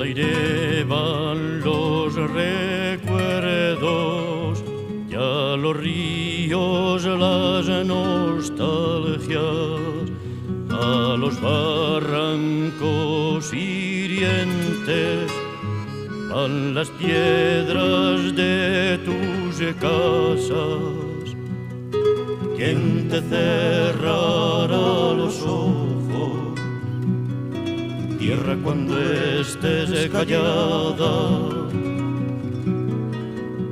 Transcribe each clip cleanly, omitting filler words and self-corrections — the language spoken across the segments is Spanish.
Al aire van los recuerdos, ya los ríos las nostalgias, a los barrancos hirientes van las piedras de tus casas. ¿Quién te cerrará los ojos, tierra, cuando estés callada?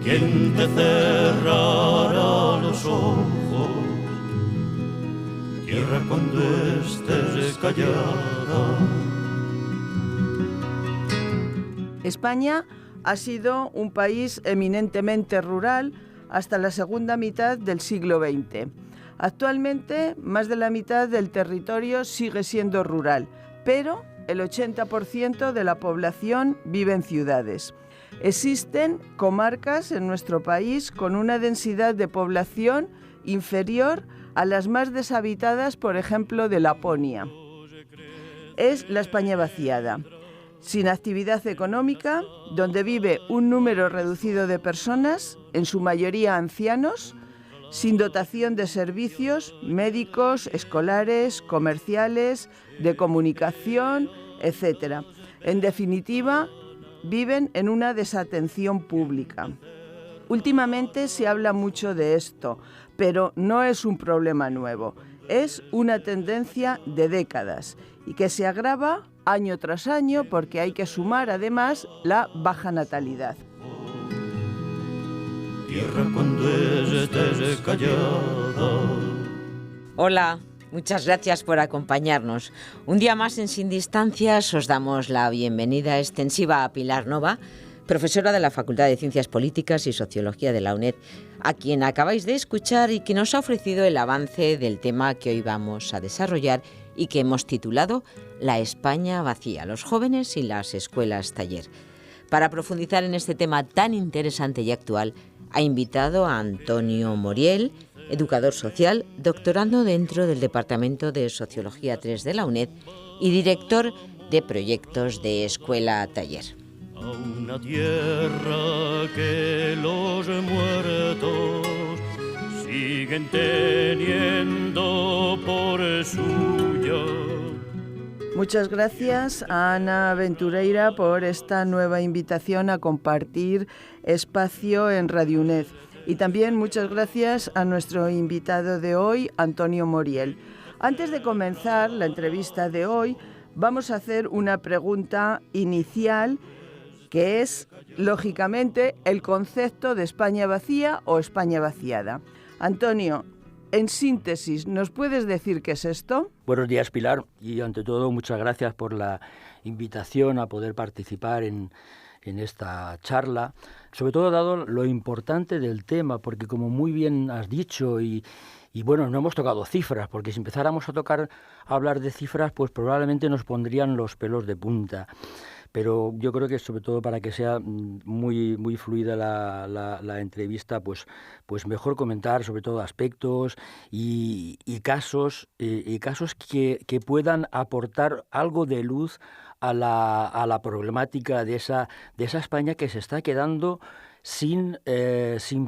¿Quién te cerrará los ojos, tierra, cuando estés callada? España ha sido un país eminentemente rural hasta la segunda mitad del siglo XX. Actualmente, más de la mitad del territorio sigue siendo rural, pero el 80% de la población vive en ciudades. Existen comarcas en nuestro país con una densidad de población inferior a las más deshabitadas, por ejemplo, de Laponia. Es la España vaciada, sin actividad económica, donde vive un número reducido de personas, en su mayoría ancianos, sin dotación de servicios médicos, escolares, comerciales, de comunicación, etc. En definitiva, viven en una desatención pública. Últimamente se habla mucho de esto, pero no es un problema nuevo. Es una tendencia de décadas y que se agrava año tras año porque hay que sumar además la baja natalidad. Tierra, cuando estés callada. Hola, muchas gracias por acompañarnos. Un día más en Sin Distancias os damos la bienvenida extensiva a Pilar Nova, profesora de la Facultad de Ciencias Políticas y Sociología de la UNED, a quien acabáis de escuchar y que nos ha ofrecido el avance del tema que hoy vamos a desarrollar y que hemos titulado La España vacía, los jóvenes y las escuelas taller. Para profundizar en este tema tan interesante y actual, ha invitado a Antonio Moriel, educador social, doctorando dentro del Departamento de Sociología 3 de la UNED y director de proyectos de escuela taller. A una tierra que los muertos siguen teniendo por suya. Muchas gracias a Ana Ventureira por esta nueva invitación a compartir espacio en Radio UNED. Y también muchas gracias a nuestro invitado de hoy, Antonio Moriel. Antes de comenzar la entrevista de hoy, vamos a hacer una pregunta inicial que es, lógicamente, el concepto de España vacía o España vaciada. Antonio, en síntesis, ¿nos puedes decir qué es esto? Buenos días, Pilar, y ante todo muchas gracias por la invitación a poder participar en esta charla, sobre todo dado lo importante del tema, porque como muy bien has dicho, y bueno, no hemos tocado cifras, porque si empezáramos a hablar de cifras, pues probablemente nos pondrían los pelos de punta. Pero yo creo que sobre todo para que sea muy fluida la entrevista, pues mejor comentar sobre todo aspectos y casos que puedan aportar algo de luz a la problemática de esa España que se está quedando sin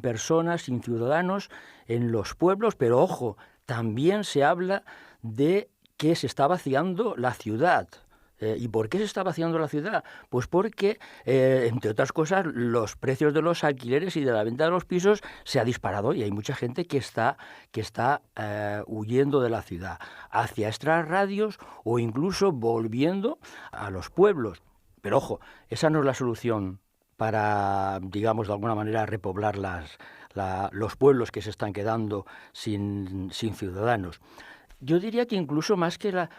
personas, sin ciudadanos en los pueblos, pero ojo, también se habla de que se está vaciando la ciudad. ¿Y por qué se está vaciando la ciudad? Pues porque, entre otras cosas, los precios de los alquileres y de la venta de los pisos se ha disparado y hay mucha gente que está huyendo de la ciudad hacia extrarradios o incluso volviendo a los pueblos. Pero ojo, esa no es la solución para, digamos, de alguna manera repoblar los pueblos que se están quedando sin ciudadanos. Yo diría que incluso más que la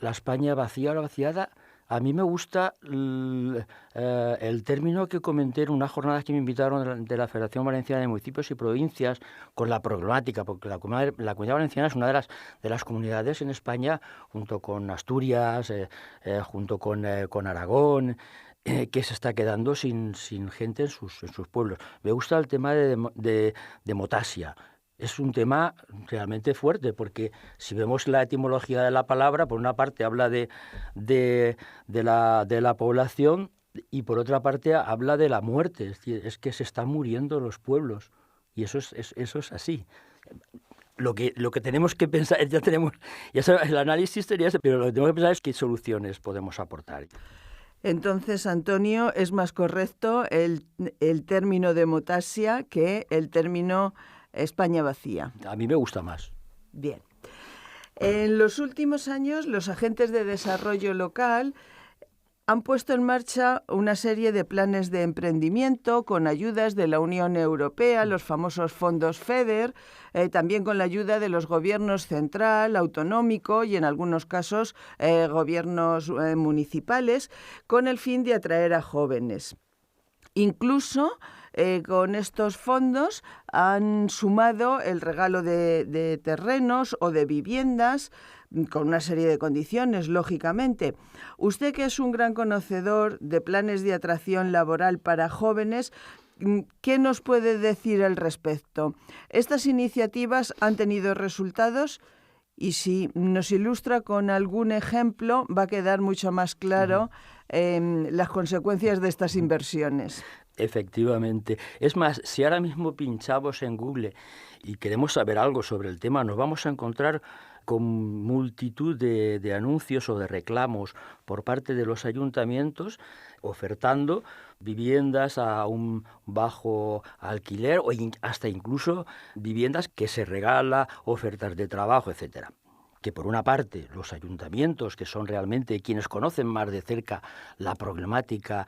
España vacía o la vaciada, a mí me gusta el término que comenté en unas jornadas que me invitaron de la Federación Valenciana de Municipios y Provincias con la problemática, porque la Comunidad Valenciana es una de las comunidades en España, junto con Asturias, junto con Aragón, que se está quedando sin gente en sus pueblos. Me gusta el tema de Motasia. es un tema realmente fuerte, porque si vemos la etimología de la palabra, por una parte habla de la población y por otra parte habla de la muerte, es decir, es que se están muriendo los pueblos y eso es así. Lo que tenemos que pensar, el análisis sería ese, pero lo que tenemos que pensar es qué soluciones podemos aportar. Entonces, Antonio, es más correcto el término demotasia que el término España vacía. A mí me gusta más. Bien. En los últimos años, los agentes de desarrollo local han puesto en marcha una serie de planes de emprendimiento con ayudas de la Unión Europea, los famosos fondos FEDER, también con la ayuda de los gobiernos central, autonómico y en algunos casos gobiernos municipales, con el fin de atraer a jóvenes. Incluso con estos fondos han sumado el regalo de terrenos o de viviendas, con una serie de condiciones, lógicamente. Usted, que es un gran conocedor de planes de atracción laboral para jóvenes, ¿qué nos puede decir al respecto? ¿Estas iniciativas han tenido resultados? Y si nos ilustra con algún ejemplo, va a quedar mucho más claro las consecuencias de estas inversiones. Efectivamente. Es más, si ahora mismo pinchamos en Google y queremos saber algo sobre el tema, nos vamos a encontrar con multitud de anuncios o de reclamos por parte de los ayuntamientos ofertando viviendas a un bajo alquiler o hasta incluso viviendas que se regala, ofertas de trabajo, etcétera. Que por una parte los ayuntamientos, que son realmente quienes conocen más de cerca la problemática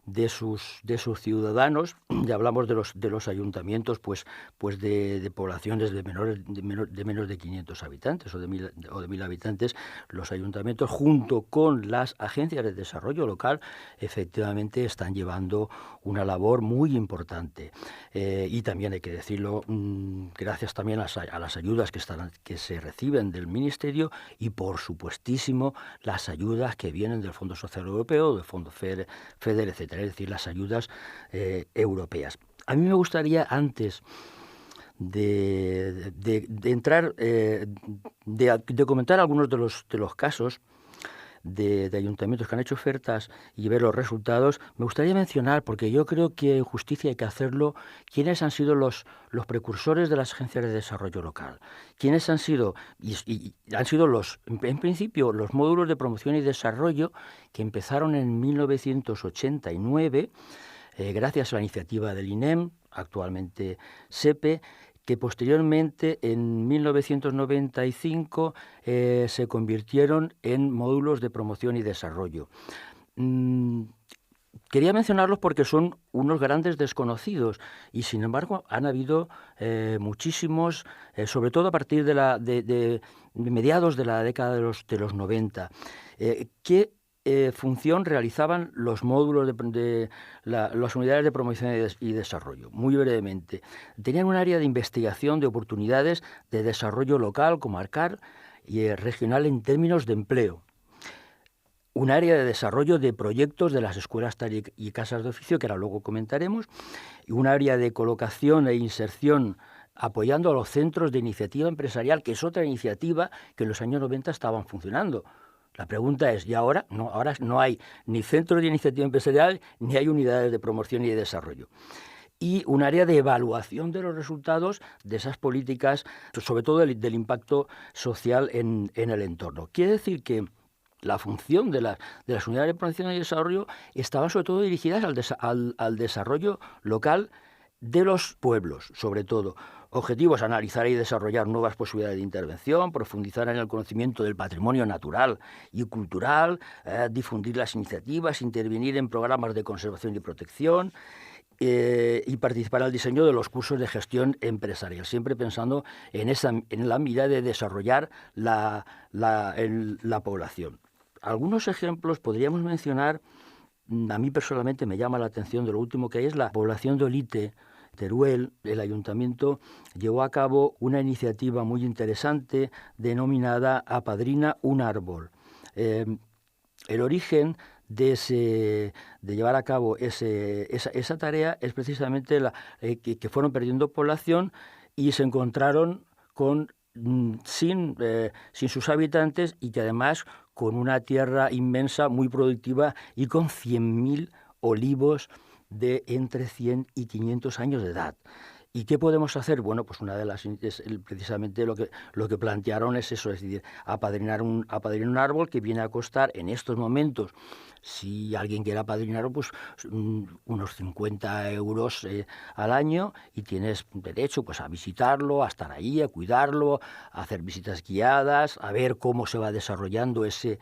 de sus ciudadanos, ya hablamos de los ayuntamientos pues de poblaciones de menos de 500 habitantes o de 1000 habitantes, los ayuntamientos junto con las agencias de desarrollo local efectivamente están llevando una labor muy importante. Y también hay que decirlo, gracias también a las ayudas que se reciben del Ministerio y por supuestísimo las ayudas que vienen del Fondo Social Europeo, del Fondo FEDER, etcétera, es decir, las ayudas europeas. A mí me gustaría, antes de entrar, de comentar algunos de los casos de ayuntamientos que han hecho ofertas y ver los resultados, me gustaría mencionar, porque yo creo que en justicia hay que hacerlo, quiénes han sido los precursores de las agencias de desarrollo local. Quiénes han sido, y han sido en principio, los módulos de promoción y desarrollo que empezaron en 1989, gracias a la iniciativa del INEM, actualmente SEPE, que posteriormente, en 1995, se convirtieron en módulos de promoción y desarrollo. Quería mencionarlos porque son unos grandes desconocidos y, sin embargo, han habido muchísimos, sobre todo a partir de mediados de la década de los 90, que función realizaban los módulos de las unidades de promoción y desarrollo. Muy brevemente, tenían un área de investigación de oportunidades de desarrollo local, comarcal y regional en términos de empleo. Un área de desarrollo de proyectos de las escuelas y casas de oficio, que ahora luego comentaremos, y un área de colocación e inserción apoyando a los centros de iniciativa empresarial, que es otra iniciativa que en los años 90 estaban funcionando. La pregunta es, ¿y ahora? No, ahora no hay ni centros de iniciativa empresarial ni hay unidades de promoción y de desarrollo. Y un área de evaluación de los resultados de esas políticas, sobre todo del impacto social en el entorno. Quiere decir que la función de las unidades de promoción y desarrollo estaba sobre todo dirigidas al desarrollo local de los pueblos, sobre todo. Objetivos: analizar y desarrollar nuevas posibilidades de intervención, profundizar en el conocimiento del patrimonio natural y cultural, difundir las iniciativas, intervenir en programas de conservación y protección y participar en el diseño de los cursos de gestión empresarial, siempre pensando en la mirada de desarrollar la población. Algunos ejemplos podríamos mencionar. A mí personalmente me llama la atención de lo último que hay, es la población de Olite, Teruel. El ayuntamiento llevó a cabo una iniciativa muy interesante denominada Apadrina un árbol. El origen de llevar a cabo esa tarea es precisamente que fueron perdiendo población y se encontraron sin sus habitantes y que además con una tierra inmensa, muy productiva y con 100.000 olivos de entre 100 y 500 años de edad. ¿Y qué podemos hacer? Bueno, pues una de las precisamente lo que plantearon es eso, es decir, apadrinar un árbol que viene a costar en estos momentos, si alguien quiere apadrinarlo, pues unos 50 euros al año, y tienes derecho pues a visitarlo, a estar ahí, a cuidarlo, a hacer visitas guiadas, a ver cómo se va desarrollando ese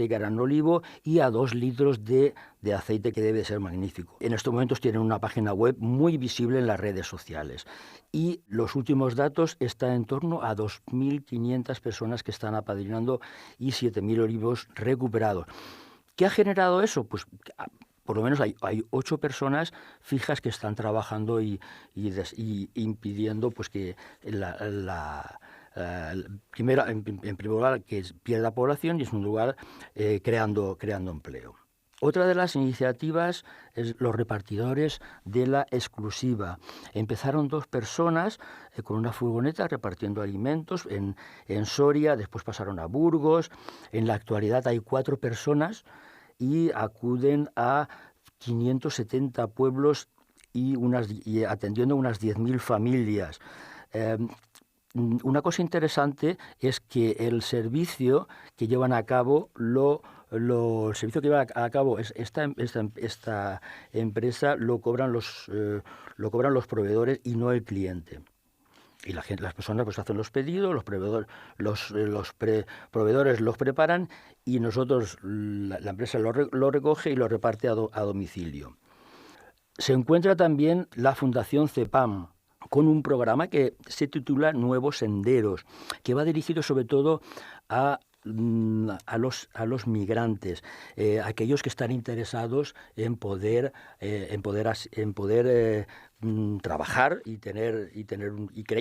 gran olivo, y a 2 litros de aceite, que debe ser magnífico. En estos momentos tienen una página web muy visible en las redes sociales, y los últimos datos están en torno a 2.500 personas que están apadrinando y 7.000 olivos recuperados. ¿Qué ha generado eso? Pues por lo menos hay 8 personas fijas que están trabajando y impidiendo pues que primero, en primer lugar, que pierda población, y en segundo lugar, creando empleo. Otra de las iniciativas es los repartidores de la exclusiva. Empezaron 2 personas con una furgoneta repartiendo alimentos en Soria, después pasaron a Burgos. En la actualidad hay 4 personas y acuden a 570 pueblos y atendiendo unas 10.000 familias. Una cosa interesante es que el servicio que llevan a cabo esta empresa lo cobran los proveedores y no el cliente. Y las personas pues hacen los pedidos, los proveedores los preparan, y nosotros, la empresa lo recoge y lo reparte a domicilio. Se encuentra también la Fundación CEPAM, con un programa que se titula Nuevos Senderos, que va dirigido sobre todo a los migrantes, aquellos que están interesados en poder trabajar y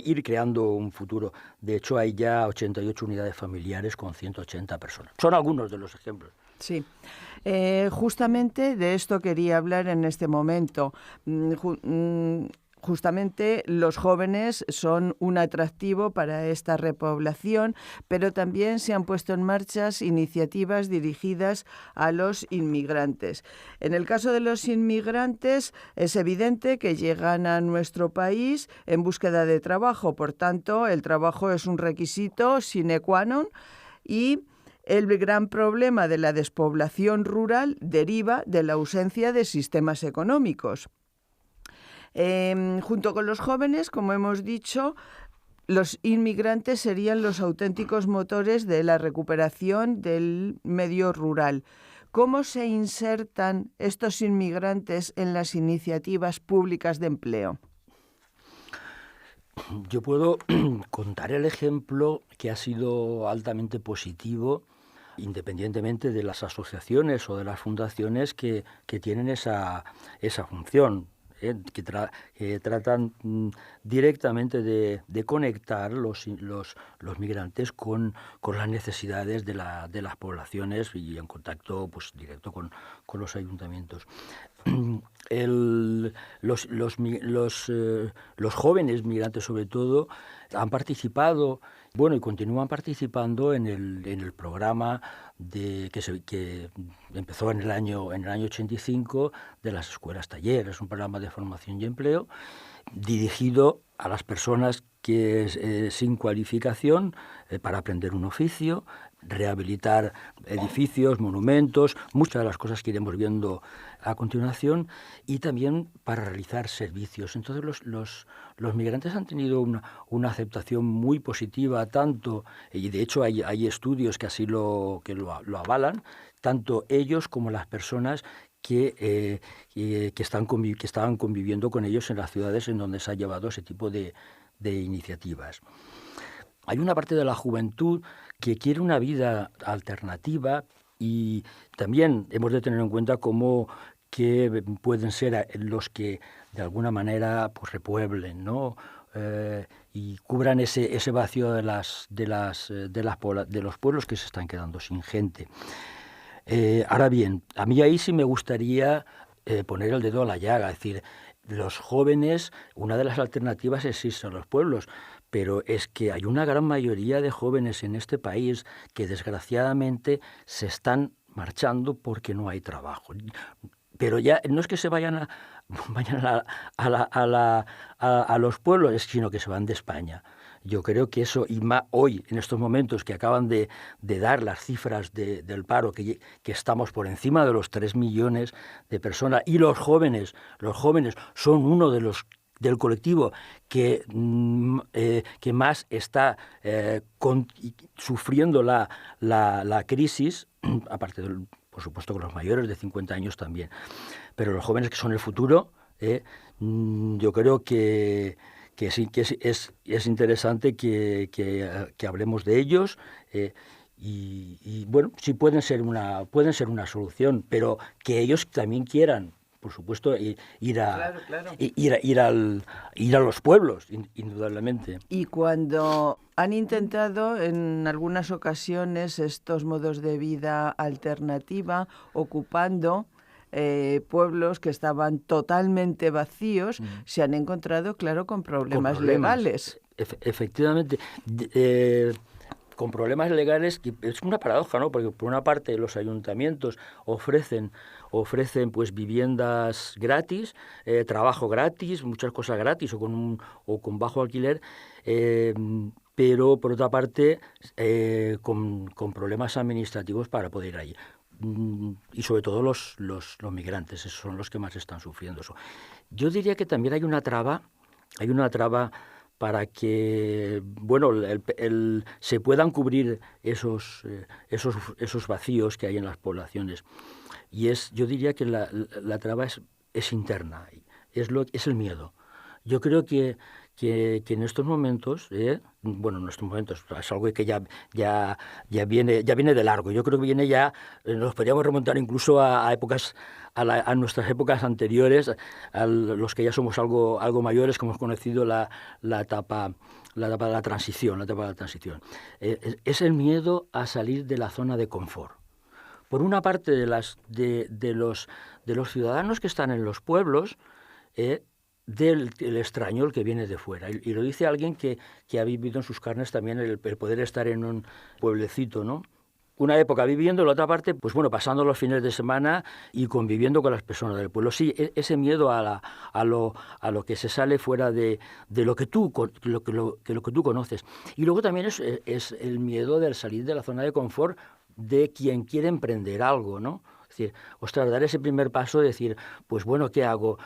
ir creando un futuro. De hecho, hay ya 88 unidades familiares con 180 personas. Son algunos de los ejemplos. Sí, justamente de esto quería hablar en este momento. Justamente los jóvenes son un atractivo para esta repoblación, pero también se han puesto en marcha iniciativas dirigidas a los inmigrantes. En el caso de los inmigrantes, es evidente que llegan a nuestro país en búsqueda de trabajo. Por tanto, el trabajo es un requisito sine qua non, y el gran problema de la despoblación rural deriva de la ausencia de sistemas económicos. Junto con los jóvenes, como hemos dicho, los inmigrantes serían los auténticos motores de la recuperación del medio rural. ¿Cómo se insertan estos inmigrantes en las iniciativas públicas de empleo? Yo puedo contar el ejemplo que ha sido altamente positivo, independientemente de las asociaciones o de las fundaciones que tienen esa función. Que tratan directamente de conectar los migrantes con las necesidades de las poblaciones, y en contacto pues directo con los ayuntamientos. Los jóvenes migrantes, sobre todo, han participado, y continúan participando en el programa que empezó en el año 85 de las escuelas taller. Es un programa de formación y empleo dirigido a las personas que sin cualificación para aprender un oficio, rehabilitar edificios, monumentos, muchas de las cosas que iremos viendo a continuación, y también para realizar servicios. Entonces los migrantes han tenido una aceptación muy positiva, tanto, y de hecho hay estudios que así lo avalan, tanto ellos como las personas que estaban conviviendo con ellos en las ciudades en donde se ha llevado ese tipo de iniciativas. Hay una parte de la juventud que quiere una vida alternativa, y también hemos de tener en cuenta cómo que pueden ser los que de alguna manera pues repueblen, ¿no? Y cubran ese vacío de los pueblos que se están quedando sin gente. Ahora bien, a mí ahí sí me gustaría poner el dedo a la llaga, es decir, los jóvenes, una de las alternativas es irse a los pueblos, pero es que hay una gran mayoría de jóvenes en este país que desgraciadamente se están marchando porque no hay trabajo. Pero ya no es que se vayan a los pueblos, sino que se van de España. Yo creo que eso, y más hoy, en estos momentos que acaban de dar las cifras del paro, que estamos por encima de los 3 millones de personas, y los jóvenes son uno de los del colectivo que más está sufriendo la crisis, aparte por supuesto con los mayores de 50 años también. Pero los jóvenes, que son el futuro, yo creo que sí, que es interesante que hablemos de ellos, y bueno, sí pueden ser una solución, pero que ellos también quieran, por supuesto, ir a los pueblos, indudablemente. Y cuando han intentado en algunas ocasiones estos modos de vida alternativa, ocupando pueblos que estaban totalmente vacíos, se han encontrado, claro, con problemas legales. Efectivamente. Con problemas legales, que es una paradoja, ¿no? Porque por una parte los ayuntamientos ofrecen pues viviendas gratis, trabajo gratis, muchas cosas gratis o con bajo alquiler, pero por otra parte con problemas administrativos para poder ir allí. Y sobre todo los migrantes, esos son los que más están sufriendo eso. Yo diría que también hay una traba para que, bueno, se puedan cubrir esos vacíos que hay en las poblaciones. Y yo diría que la traba es interna, es el miedo. Yo creo que en estos momentos, bueno, en estos momentos es algo que ya viene de largo. Yo creo que viene ya, nos podríamos remontar incluso a épocas, a nuestras épocas anteriores, a los que ya somos algo mayores, que hemos conocido la etapa de la transición. Es el miedo a salir de la zona de confort. Por una parte de los ciudadanos que están en los pueblos, del extraño, el que viene de fuera. Y lo dice alguien que ha vivido en sus carnes también el poder estar en un pueblecito, ¿no? Una época viviendo, la otra parte, pues bueno, pasando los fines de semana y conviviendo con las personas del pueblo. Sí, ese miedo a lo que se sale fuera de lo que tú conoces. Y luego también es el miedo del salir de la zona de confort de quien quiere emprender algo, ¿no? Es decir, ostras, dar ese primer paso de decir, pues bueno, ¿qué hago?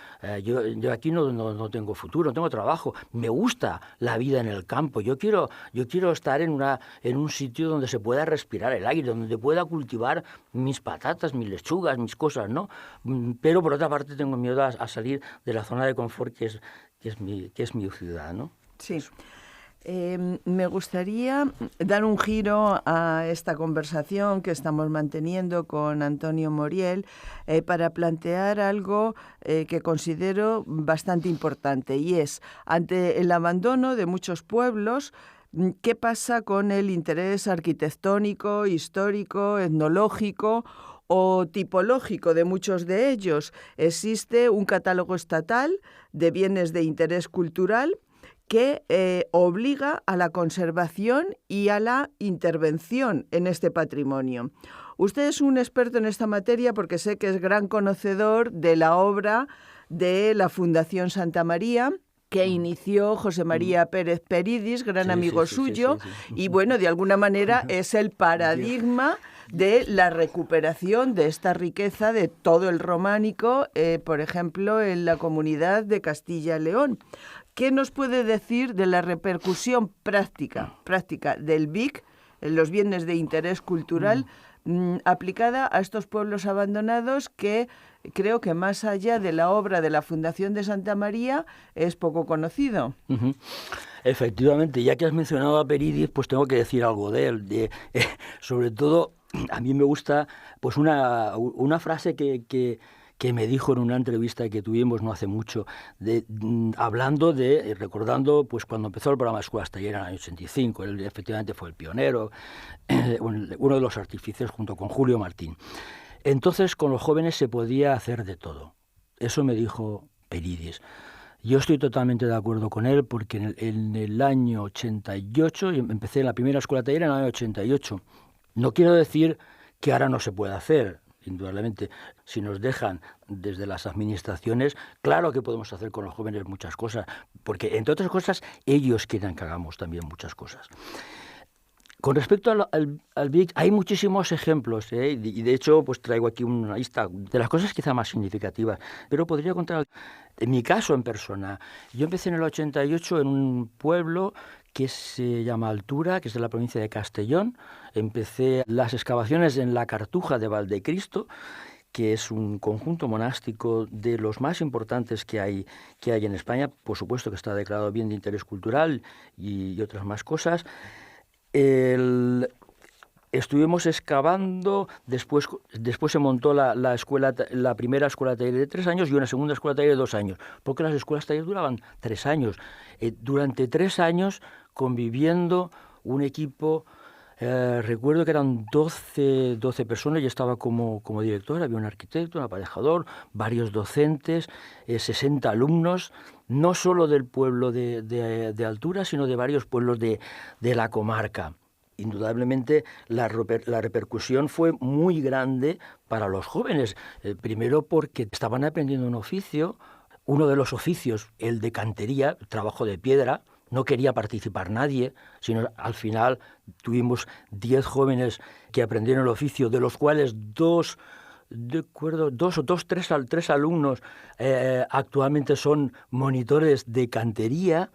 Yo aquí no tengo futuro, no tengo trabajo. Me gusta la vida en el campo. Yo quiero estar en un sitio donde se pueda respirar el aire, donde pueda cultivar mis patatas, mis lechugas, mis cosas, ¿no? Pero por otra parte tengo miedo a salir de la zona de confort que es mi ciudad, ¿no? Sí. Me gustaría dar un giro a esta conversación que estamos manteniendo con Antonio Moriel para plantear algo que considero bastante importante, y es, ante el abandono de muchos pueblos, ¿qué pasa con el interés arquitectónico, histórico, etnológico o tipológico de muchos de ellos? Existe un catálogo estatal de bienes de interés cultural que obliga a la conservación y a la intervención en este patrimonio. Usted es un experto en esta materia porque sé que es gran conocedor de la obra de la Fundación Santa María, que inició José María Pérez Peridis, gran amigo suyo, y bueno, de alguna manera es el paradigma de la recuperación de esta riqueza de todo el románico, por ejemplo, en la comunidad de Castilla y León. ¿Qué nos puede decir de la repercusión práctica del BIC, en los bienes de interés cultural, aplicada a estos pueblos abandonados que creo que más allá de la obra de la Fundación de Santa María es poco conocido? Uh-huh. Efectivamente, ya que has mencionado a Peridis, pues tengo que decir algo de él. Sobre todo, a mí me gusta pues una frase que me dijo en una entrevista que tuvimos no hace mucho, recordando pues cuando empezó el programa Escuelas Taller en el año 85. Él efectivamente fue el pionero, uno de los artífices junto con Julio Martín. Entonces con los jóvenes se podía hacer de todo. Eso me dijo Peridis. Yo estoy totalmente de acuerdo con él porque en el año 88, empecé en la primera escuela taller en el año 88. No quiero decir que ahora no se pueda hacer, indudablemente. Si nos dejan desde las administraciones, claro que podemos hacer con los jóvenes muchas cosas, porque entre otras cosas ellos quieren que hagamos también muchas cosas. Con respecto al BIC, hay muchísimos ejemplos, y de hecho pues traigo aquí una lista de las cosas quizá más significativas, pero podría contar, en mi caso en persona. Yo empecé en el 88 en un pueblo que se llama Altura, que es de la provincia de Castellón. Empecé las excavaciones en la Cartuja de Valdecristo, que es un conjunto monástico de los más importantes que hay en España. Por supuesto que está declarado bien de interés cultural y otras más cosas. Estuvimos excavando, después se montó la primera escuela taller de 3 años y una segunda escuela taller de 2 años, porque las escuelas taller duraban 3 años. Durante 3 años conviviendo un equipo, recuerdo que eran 12 personas, yo estaba como director, había un arquitecto, un aparejador, varios docentes, 60 alumnos, no solo del pueblo de Altura, sino de varios pueblos de la comarca. Indudablemente la repercusión fue muy grande para los jóvenes, primero porque estaban aprendiendo un oficio, uno de los oficios, el de cantería, trabajo de piedra. No quería participar nadie, sino al final tuvimos 10 jóvenes que aprendieron el oficio, de los cuales tres alumnos actualmente son monitores de cantería,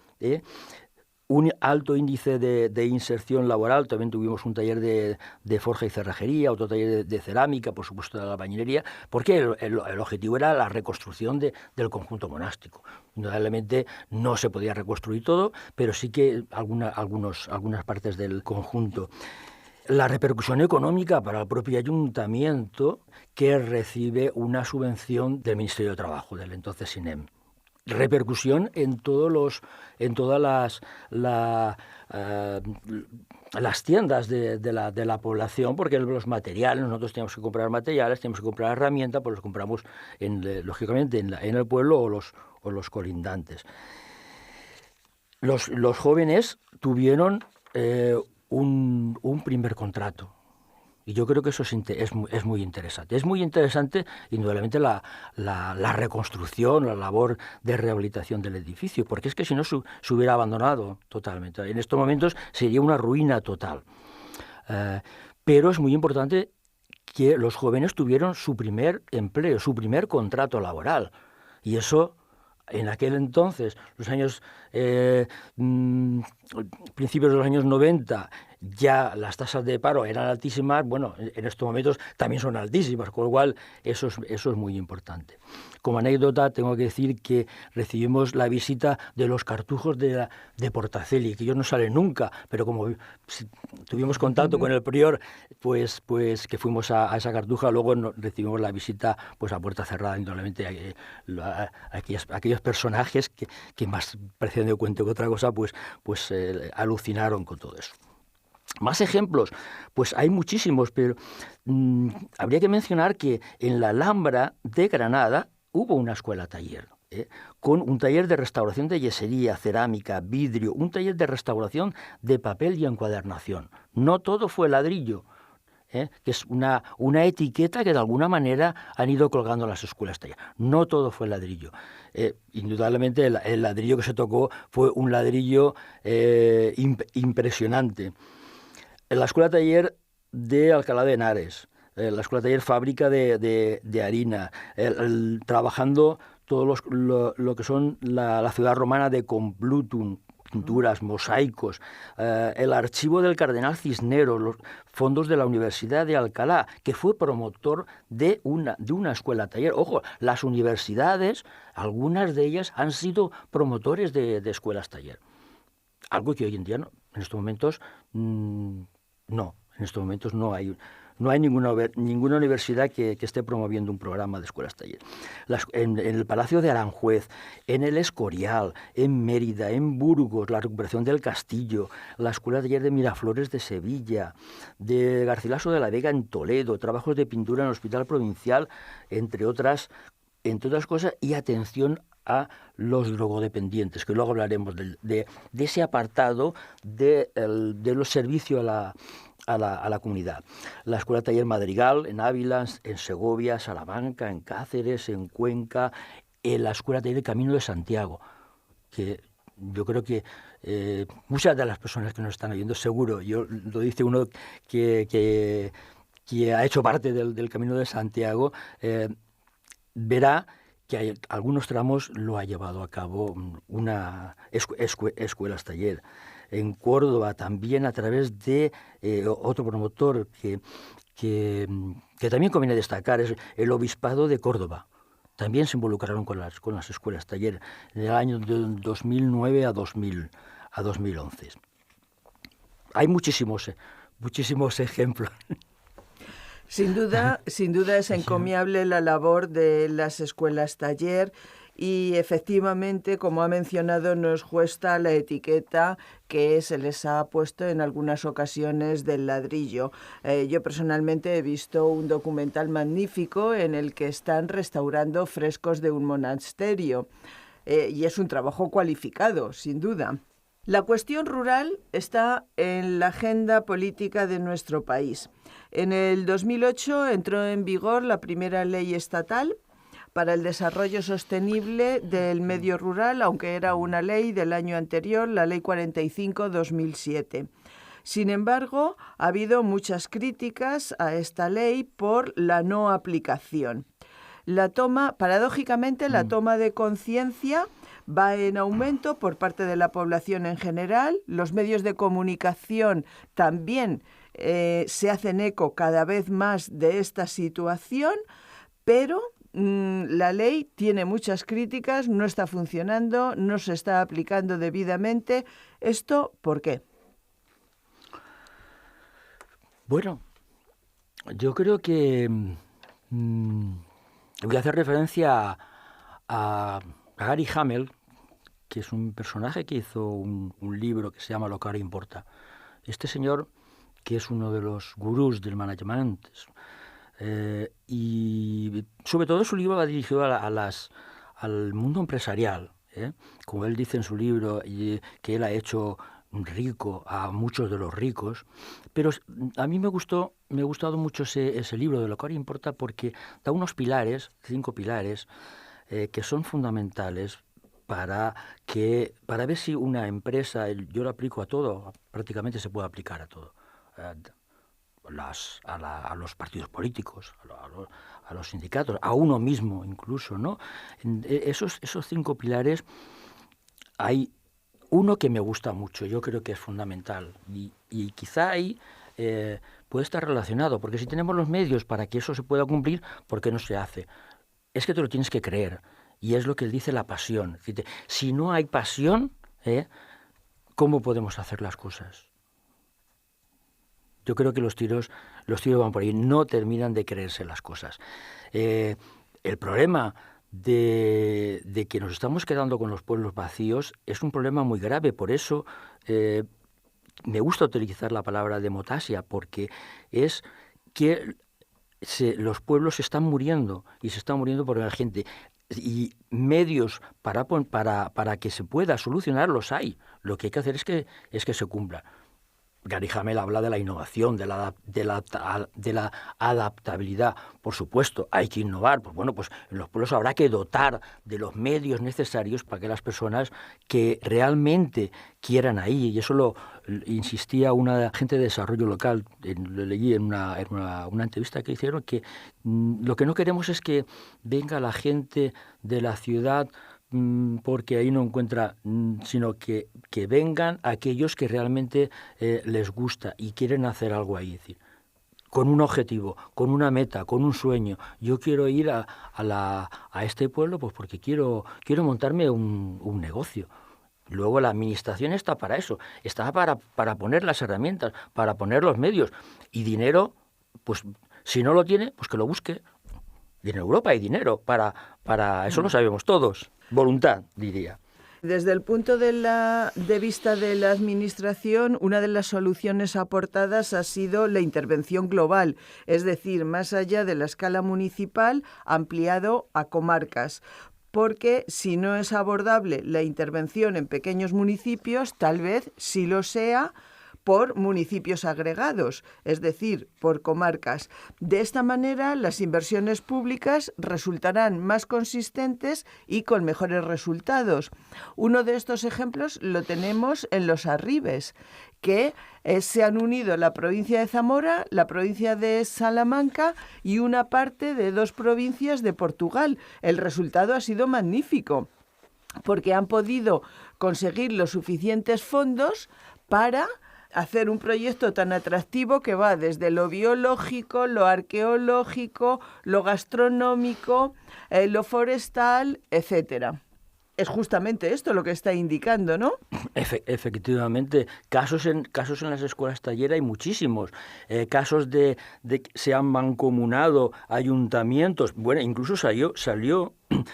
un alto índice de inserción laboral. También tuvimos un taller de forja y cerrajería, otro taller de cerámica, por supuesto de la albañilería, porque el objetivo era la reconstrucción del conjunto monástico. Indudablemente no se podía reconstruir todo, pero sí que algunas partes del conjunto. La repercusión económica para el propio ayuntamiento, que recibe una subvención del Ministerio de Trabajo, del entonces SINEM. Repercusión en todas las tiendas de la población, porque los materiales, nosotros teníamos que comprar materiales, teníamos que comprar herramientas, pues los compramos lógicamente en el pueblo o los colindantes. Los jóvenes tuvieron un primer contrato. Y yo creo que eso es muy interesante. Es muy interesante, indudablemente, la reconstrucción, la labor de rehabilitación del edificio, porque es que si no se hubiera abandonado totalmente. En estos momentos sería una ruina total. Pero es muy importante que los jóvenes tuvieron su primer empleo, su primer contrato laboral. Y eso, en aquel entonces, principios de los años 90, ya las tasas de paro eran altísimas. Bueno, en estos momentos también son altísimas, con lo cual eso es muy importante. Como anécdota tengo que decir que recibimos la visita de los cartujos de Portaceli, que ellos no salen nunca, pero como tuvimos contacto con el prior, pues que fuimos a esa cartuja, luego recibimos la visita pues a puerta cerrada. Indudablemente aquellos personajes que más parecían de cuento que otra cosa, pues alucinaron con todo eso. Más ejemplos, pues hay muchísimos, pero habría que mencionar que en la Alhambra de Granada hubo una escuela taller, con un taller de restauración de yesería, cerámica, vidrio, un taller de restauración de papel y encuadernación. No todo fue ladrillo, que es una etiqueta que de alguna manera han ido colgando las escuelas taller. No todo fue ladrillo. Indudablemente el ladrillo que se tocó fue un ladrillo impresionante. En la escuela taller de Alcalá de Henares, la escuela taller fábrica de harina, trabajando todo lo que son la ciudad romana de Complutum, pinturas, mosaicos, el archivo del Cardenal Cisneros, los fondos de la Universidad de Alcalá, que fue promotor de una escuela taller. Ojo, las universidades, algunas de ellas han sido promotores de escuelas taller. Algo que hoy en día, en estos momentos, no hay ninguna universidad que esté promoviendo un programa de escuelas taller. En el Palacio de Aranjuez, en el Escorial, en Mérida, en Burgos, la recuperación del castillo, la escuela taller de Miraflores de Sevilla, de Garcilaso de la Vega en Toledo, trabajos de pintura en el Hospital Provincial, entre otras cosas, y atención a los drogodependientes, que luego hablaremos de ese apartado de los servicios a la comunidad. La Escuela Taller Madrigal en Ávila, en Segovia, Salamanca, en Cáceres, en Cuenca, en la Escuela Taller Camino de Santiago, que yo creo que muchas de las personas que nos están oyendo, seguro, lo dice uno que ha hecho parte del Camino de Santiago, verá que hay algunos tramos lo ha llevado a cabo una escuelas taller. En Córdoba también a través de otro promotor que también conviene destacar, es el Obispado de Córdoba. También se involucraron con las escuelas taller en el año de 2009 a 2011. Hay muchísimos ejemplos. Sin duda es encomiable la labor de las escuelas taller y efectivamente, como ha mencionado, nos cuesta la etiqueta que se les ha puesto en algunas ocasiones del ladrillo. Yo personalmente he visto un documental magnífico en el que están restaurando frescos de un monasterio y es un trabajo cualificado, sin duda. La cuestión rural está en la agenda política de nuestro país. En el 2008 entró en vigor la primera ley estatal para el desarrollo sostenible del medio rural, aunque era una ley del año anterior, la Ley 45/2007. Sin embargo, ha habido muchas críticas a esta ley por la no aplicación. Paradójicamente, la toma de conciencia va en aumento por parte de la población en general. Los medios de comunicación también se hacen eco cada vez más de esta situación, pero la ley tiene muchas críticas, no está funcionando, no se está aplicando debidamente. ¿Esto por qué? Bueno, yo creo que voy a hacer referencia a Gary Hamel, que es un personaje que hizo un libro que se llama Lo que ahora importa. Este señor, que es uno de los gurús del management, y sobre todo su libro va dirigido al mundo empresarial, como él dice en su libro, que él ha hecho rico a muchos de los ricos, pero a mí me ha gustado mucho ese libro de Lo que ahora importa, porque da unos pilares, 5 pilares, que son fundamentales para ver si una empresa, yo lo aplico a todo, prácticamente se puede aplicar a todo, a los partidos políticos, a los sindicatos, a uno mismo incluso, ¿no? Esos 5 pilares, hay uno que me gusta mucho, yo creo que es fundamental, y quizá ahí puede estar relacionado, porque si tenemos los medios para que eso se pueda cumplir, ¿por qué no se hace? Es que te lo tienes que creer, y es lo que él dice, la pasión. Si no hay pasión, ¿cómo podemos hacer las cosas? Yo creo que los tiros van por ahí, no terminan de creerse las cosas. El problema de que nos estamos quedando con los pueblos vacíos es un problema muy grave, por eso me gusta utilizar la palabra demotasia, porque es que los pueblos se están muriendo, y se están muriendo porque la gente, y medios para que se pueda solucionar los hay. Lo que hay que hacer es que se cumpla. Gary Hamel habla de la innovación, de la adaptabilidad. Por supuesto, hay que innovar. Pues bueno, pues en los pueblos habrá que dotar de los medios necesarios para que las personas que realmente quieran ahí, y eso lo insistía una agente de desarrollo local, lo leí en una entrevista que hicieron, que lo que no queremos es que venga la gente de la ciudad porque ahí no encuentra, sino que vengan aquellos que realmente les gusta y quieren hacer algo ahí, es decir, con un objetivo, con una meta, con un sueño. Yo quiero ir a este pueblo pues porque quiero montarme un negocio. Luego la administración está para eso, está para poner las herramientas, para poner los medios, y dinero, pues si no lo tiene, pues que lo busque. Y en Europa hay dinero para eso, lo sabemos todos. Voluntad, diría. Desde el punto de vista de la Administración, una de las soluciones aportadas ha sido la intervención global, es decir, más allá de la escala municipal, ampliado a comarcas. porque si no es abordable la intervención en pequeños municipios, tal vez sí lo sea por municipios agregados, es decir, por comarcas. De esta manera, las inversiones públicas resultarán más consistentes y con mejores resultados. Uno de estos ejemplos lo tenemos en los Arribes, que se han unido la provincia de Zamora, la provincia de Salamanca y una parte de 2 provincias de Portugal. El resultado ha sido magnífico, porque han podido conseguir los suficientes fondos para hacer un proyecto tan atractivo que va desde lo biológico, lo arqueológico, lo gastronómico, lo forestal, etcétera. Es justamente esto lo que está indicando, ¿no? Efectivamente, casos en las escuelas taller hay muchísimos. Casos de que se han mancomunado ayuntamientos. Bueno, incluso salió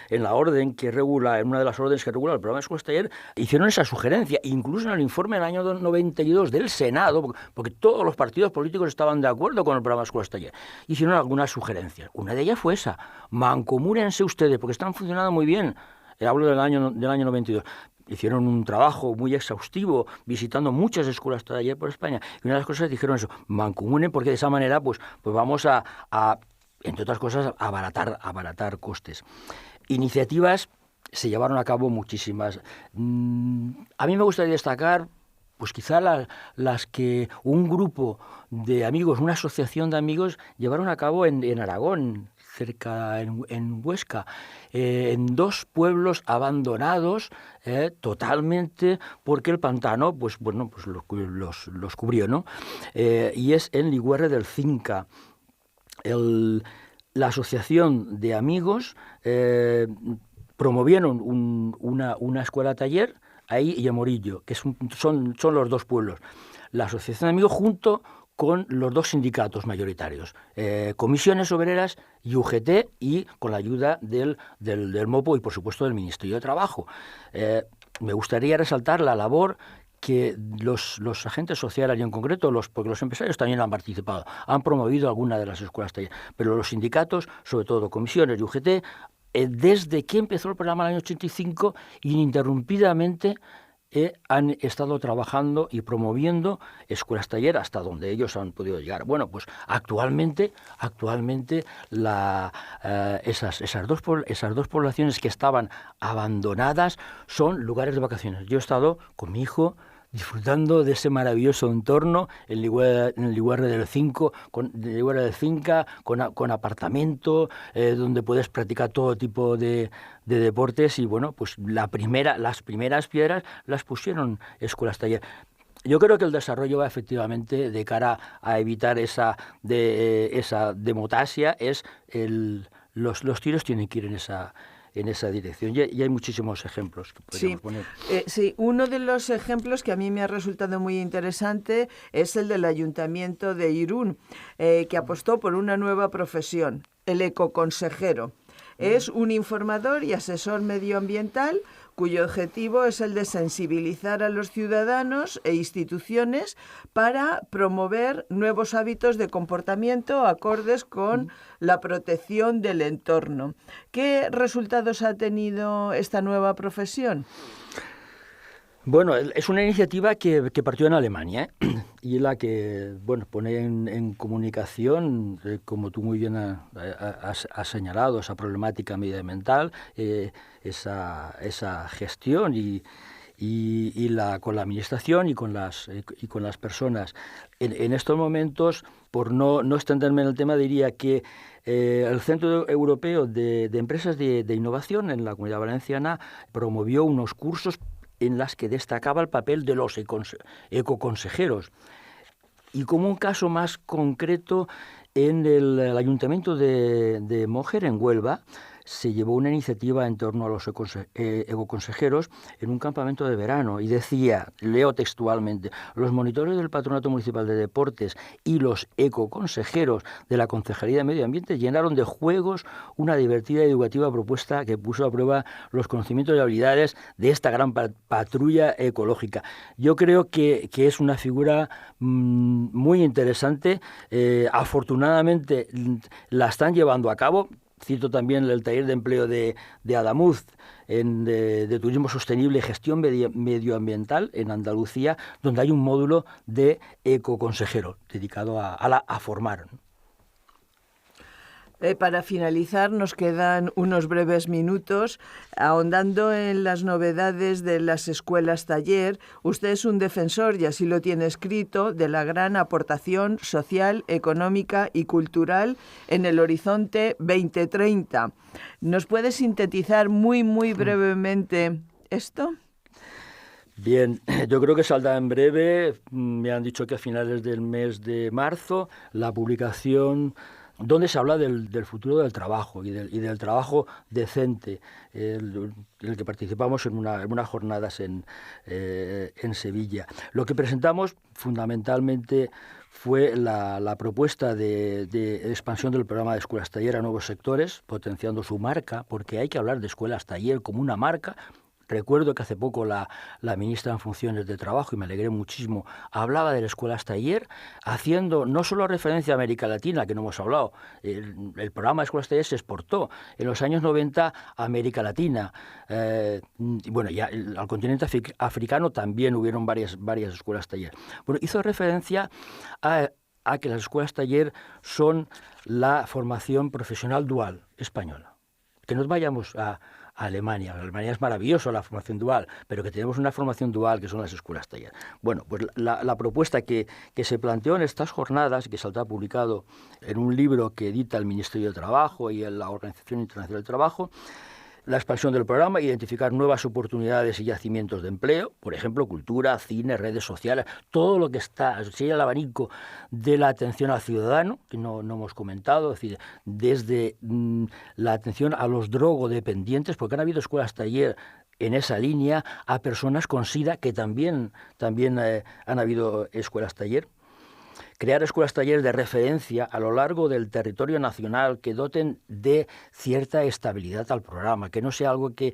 en la orden que regula, en una de las órdenes que regula el programa de escuelas taller, hicieron esa sugerencia. Incluso en el informe del año 92 del Senado, porque todos los partidos políticos estaban de acuerdo con el programa de escuelas taller, hicieron algunas sugerencias. Una de ellas fue esa: mancomúnense ustedes, porque están funcionando muy bien. Hablo del año 92. Hicieron un trabajo muy exhaustivo visitando muchas escuelas taller por España, y una de las cosas dijeron eso: mancomunen, porque de esa manera pues vamos a entre otras cosas, abaratar costes. Iniciativas se llevaron a cabo muchísimas. A mí me gustaría destacar pues quizá las que un grupo de amigos, una asociación de amigos, llevaron a cabo en Aragón, cerca en Huesca, en 2 pueblos abandonados totalmente, porque el pantano pues los cubrió, ¿no? Y es en Ligüerre del Cinca. La asociación de amigos promovieron una escuela taller ahí y en Morillo, que son los 2 pueblos. La asociación de amigos junto con los 2 sindicatos mayoritarios, Comisiones Obreras y UGT, y con la ayuda del MOPO y, por supuesto, del Ministerio de Trabajo. Me gustaría resaltar la labor que los agentes sociales, y en concreto porque los empresarios también han participado, han promovido alguna de las escuelas taller, pero los sindicatos, sobre todo Comisiones y UGT, desde que empezó el programa en el año 85, ininterrumpidamente han estado trabajando y promoviendo escuelas taller hasta donde ellos han podido llegar. Bueno, pues actualmente esas dos poblaciones que estaban abandonadas son lugares de vacaciones. Yo he estado con mi hijo disfrutando de ese maravilloso entorno en Ligüerre del Cinca, con apartamento, donde puedes practicar todo tipo de deportes, y bueno, pues las primeras piedras las pusieron escuelas taller. Yo creo que el desarrollo va efectivamente de cara a evitar esa demotasia, los tiros tienen que ir en esa dirección, y hay muchísimos ejemplos que podríamos poner. Sí, uno de los ejemplos que a mí me ha resultado muy interesante es el del Ayuntamiento de Irún, que apostó por una nueva profesión, el ecoconsejero. Es un informador y asesor medioambiental cuyo objetivo es el de sensibilizar a los ciudadanos e instituciones para promover nuevos hábitos de comportamiento acordes con la protección del entorno. ¿Qué resultados ha tenido esta nueva profesión? Bueno, es una iniciativa que partió en Alemania, y la que pone en comunicación, como tú muy bien has señalado, esa problemática medioambiental, esa gestión y con la administración y con las personas. En estos momentos, por no extenderme en el tema, diría que el Centro Europeo de Empresas de Innovación en la Comunidad Valenciana promovió unos cursos en las que destacaba el papel de los ecoconsejeros. Y como un caso más concreto, en el Ayuntamiento de Mójer, en Huelva, se llevó una iniciativa en torno a los ecoconsejeros en un campamento de verano, y decía, leo textualmente: los monitores del Patronato Municipal de Deportes y los ecoconsejeros de la Concejalía de Medio Ambiente llenaron de juegos una divertida y educativa propuesta que puso a prueba los conocimientos y habilidades de esta gran patrulla ecológica. Yo creo que es una figura muy interesante. Afortunadamente la están llevando a cabo. Cito también el taller de empleo de Adamuz, de turismo sostenible y gestión medioambiental en Andalucía, donde hay un módulo de ecoconsejero dedicado a formar. Para finalizar, nos quedan unos breves minutos. Ahondando en las novedades de las escuelas taller, usted es un defensor, y así lo tiene escrito, de la gran aportación social, económica y cultural en el horizonte 2030. ¿Nos puede sintetizar muy brevemente esto? Bien, yo creo que saldrá en breve. Me han dicho que a finales del mes de marzo la publicación donde se habla del futuro del trabajo y del trabajo decente, en el que participamos en unas jornadas en Sevilla. Lo que presentamos fundamentalmente fue la propuesta de expansión del programa de escuelas taller a nuevos sectores, potenciando su marca, porque hay que hablar de escuelas taller como una marca. Recuerdo que hace poco la ministra en funciones de Trabajo, y me alegré muchísimo, hablaba de las escuelas taller, haciendo no solo referencia a América Latina, que no hemos hablado. El programa de escuelas taller se exportó en los años 90 a América Latina. Bueno, ya al continente africano también hubieron varias escuelas taller. Bueno, hizo referencia a que las escuelas taller son la formación profesional dual española. Que nos vayamos a Alemania. Alemania es maravilloso la formación dual, pero que tenemos una formación dual que son las escuelas taller. Bueno, pues la propuesta que se planteó en estas jornadas, que saldrá publicado en un libro que edita el Ministerio de Trabajo y en la Organización Internacional del Trabajo, la expansión del programa, identificar nuevas oportunidades y yacimientos de empleo, por ejemplo, cultura, cine, redes sociales, todo lo que sería el abanico de la atención al ciudadano, que no hemos comentado, es decir, desde la atención a los drogodependientes, porque han habido escuelas taller en esa línea, a personas con SIDA, que también han habido escuelas taller. Crear escuelas taller de referencia a lo largo del territorio nacional que doten de cierta estabilidad al programa, que no sea algo que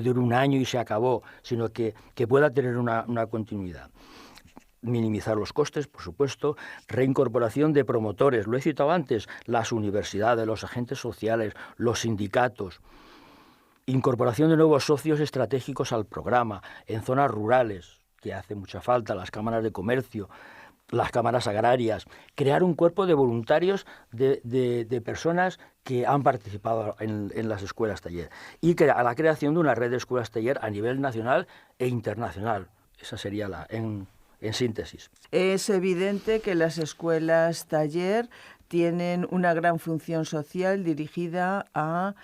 dure un año y se acabó, sino que pueda tener una continuidad. Minimizar los costes, por supuesto, reincorporación de promotores, lo he citado antes, las universidades, los agentes sociales, los sindicatos. Incorporación de nuevos socios estratégicos al programa, en zonas rurales, que hace mucha falta, las cámaras de comercio, las cámaras agrarias, crear un cuerpo de voluntarios de personas que han participado en las escuelas taller y a la creación de una red de escuelas taller a nivel nacional e internacional. Esa sería en síntesis. Es evidente que las escuelas taller tienen una gran función social dirigida a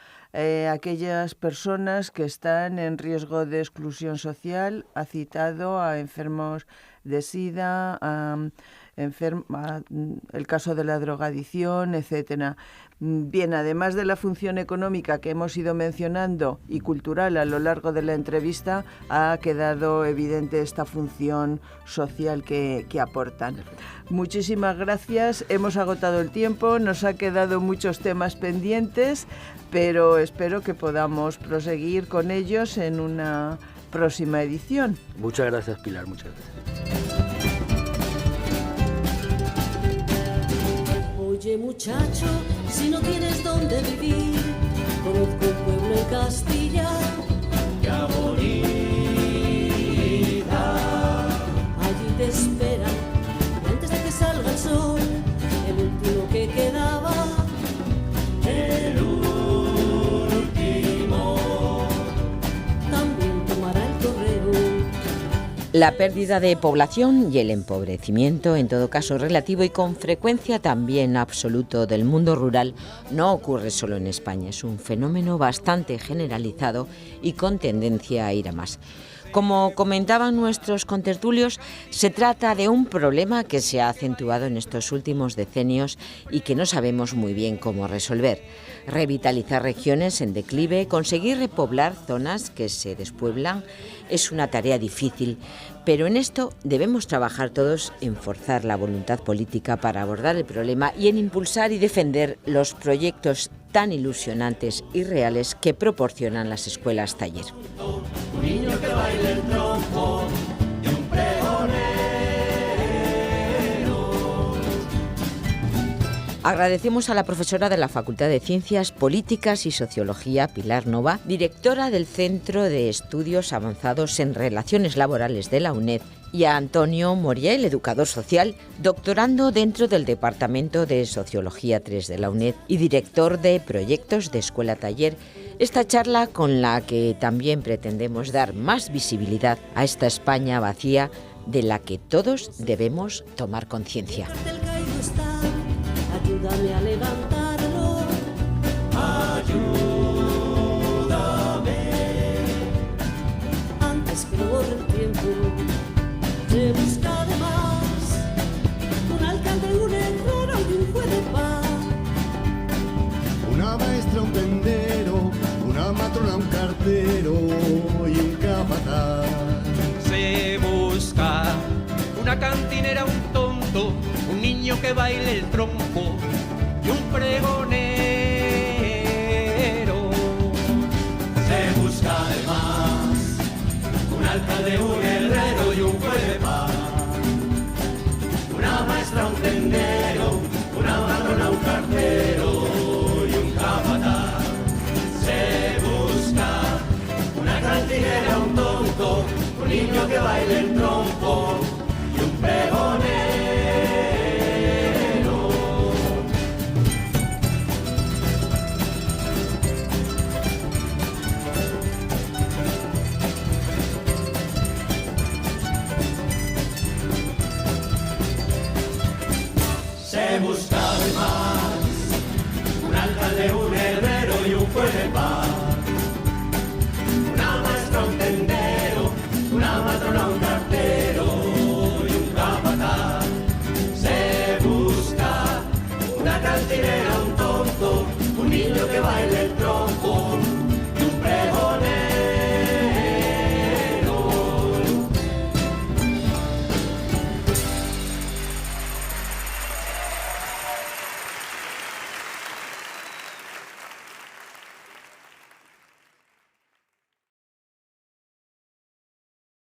aquellas personas que están en riesgo de exclusión social. Ha citado a enfermos de SIDA, el caso de la drogadicción, etcétera. Bien, además de la función económica que hemos ido mencionando y cultural a lo largo de la entrevista, ha quedado evidente esta función social que aportan. Muchísimas gracias. Hemos agotado el tiempo, nos ha quedado muchos temas pendientes, pero espero que podamos proseguir con ellos en una próxima edición. Muchas gracias, Pilar, muchas gracias. Oye, muchacho, si no tienes dónde vivir, conozco un pueblo en Castilla, ¡qué bonita! allí te espera, y antes de que salga el sol, el último que quedaba, El último. también tomará el correo. La pérdida de población y el empobrecimiento, en todo caso relativo y con frecuencia también absoluto del mundo rural, no ocurre solo en España. Es un fenómeno bastante generalizado y con tendencia a ir a más. Como comentaban nuestros contertulios, se trata de un problema que se ha acentuado en estos últimos decenios y que no sabemos muy bien cómo resolver. Revitalizar regiones en declive, conseguir repoblar zonas que se despueblan, es una tarea difícil, pero en esto debemos trabajar todos en forzar la voluntad política para abordar el problema y en impulsar y defender los proyectos tan ilusionantes y reales que proporcionan las escuelas taller. Un niño que baile el trompo y un pregonero. Agradecemos a la profesora de la Facultad de Ciencias Políticas y Sociología, Pilar Nova, directora del Centro de Estudios Avanzados en Relaciones Laborales de la UNED, y a Antonio Moriel, educador social, doctorando dentro del Departamento de Sociología 3 de la UNED y director de proyectos de Escuela Taller. Esta charla con la que también pretendemos dar más visibilidad a esta España vacía de la que todos debemos tomar conciencia. Ayúdame a levantarlo. Ayúdame. Antes que no borre el tiempo, se busca además un alcalde, un herrero y un juez de paz. Una maestra, un tendero, una matrona, un cartero y un capataz. Se busca una cantinera, un tonto, un niño que baile el trompo y un pregonero. Se busca además un alcalde, un herrero y un juez de paz. Una maestra, un tendero, una matrona, un cartero y un capataz. Se busca una cantinera, un tonto, un niño que baile el trompo y un pregonero. Se busca además un alcalde, un herrero y un juez de paz. Una maestra, un tendero, una matrona, un cartero y un capataz. Se busca una cantinera, un tonto, un niño que baile el tronco